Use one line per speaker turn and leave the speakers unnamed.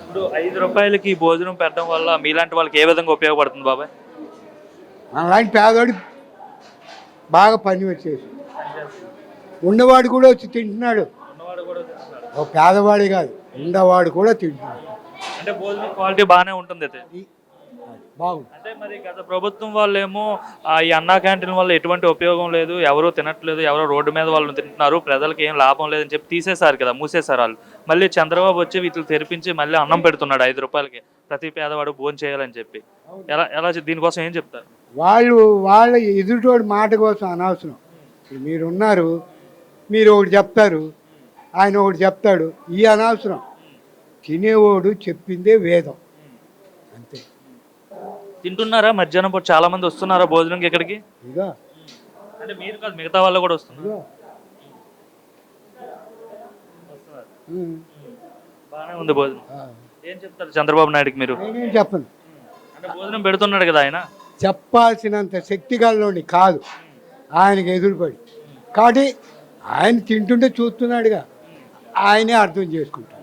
ఇప్పుడు ₹5కి భోజనం పెట్టడం వల్ల మీలాంటి వాళ్ళకి ఏ విధంగా ఉపయోగపడుతుంది బాబాయ్?
అలాంటి పేదవాడు బాగా పని వచ్చేసి ఉన్నవాడు కూడా వచ్చి తింటున్నాడు.
ఉన్నవాడు కూడా తింటున్నాడు.
ఓ పేదవాడి కాదు, ఉన్నవాడు కూడా తింటున్నాడు.
అంటే భోజనం క్వాలిటీ బాగానే ఉంటుంది అయితే.
బాగుంది.
అంటే మరి గత ప్రభుత్వం వాళ్ళేమో ఈ అన్నా క్యాంటీన్ వల్ల ఎటువంటి ఉపయోగం లేదు, ఎవరు తినట్లేదు, ఎవరో రోడ్డు మీద వాళ్ళు తింటున్నారు, ప్రజలకు ఏం లాభం లేదని చెప్పి తీసేశారు కదా, మూసేశారు వాళ్ళు. మళ్ళీ చంద్రబాబు వచ్చి వీటిని తెరిపించి మళ్ళీ అన్నం పెడుతున్నాడు ₹5 ప్రతి పేదవాడు భోజనం చేయాలని చెప్పి. ఎలా ఎలా దీనికోసం ఏం చెప్తారు?
వాళ్ళ ఎదుటోడి మాట కోసం అనవసరం. ఇప్పుడు మీరున్నారు, మీరు ఒకటి చెప్తారు, ఆయన ఒకటి చెప్తాడు, ఈ అనవసరం. తినేవాడు చెప్పిందే వేదం, అంతే.
తింటున్నారా మధ్యాహ్నం పూట చాలా మంది వస్తున్నారా భోజనంకి ఇక్కడికి?
ఇదో
అంటే మీరు కాదు, మిగతా వాళ్ళు కూడా వస్తున్నారు.
ఇదో
బాగానే ఉంది భోజనం. ఏం చెప్తారు చంద్రబాబు నాయుడుకి మీరు?
నేనేం చెప్పను.
అంటే భోజనం పెడుతున్నాడు కదా ఆయన.
చెప్పాల్సినంత శక్తిగలలోని కాదు ఆయనకి ఎదురుపడి. కాబట్టి ఆయన తింటుంటే చూస్తున్నాడుగా, ఆయనే అర్థం చేసుకుంటాడు.